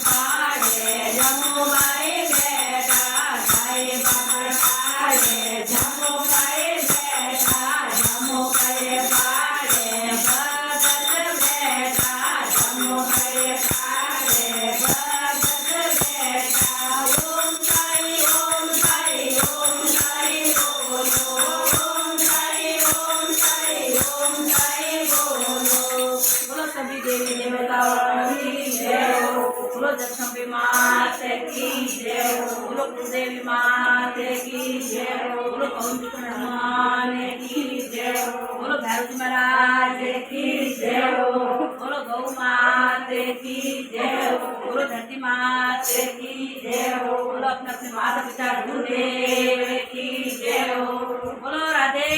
પાડે જમુભાઈ બેઠા સાઈ બાપા પાડે જમુભાઈ બેઠા જમુભાઈ પાડે ભગત બેઠા જમુભાઈ પાડે ભગત બેઠા ઓમ સાઈ ઓમ સાઈ ઓમ સાઈ બોલો ઓમ સાઈ ઓમ સાઈ ઓમ સાઈ બોલો बोलो सभी देवी देवताओं की जय हो बोलो जगदम्बे माता की जय हो बोलो कुलदेवी माता की जय हो बोलो पवन हनुमान की जय हो बोलो भैरव महाराज की जय हो बोलो गौ माता की जय हो बोलो धरती माता की जय हो बोलो अपने अपने माता पिता गुरुदेव की जय हो बोलो राधे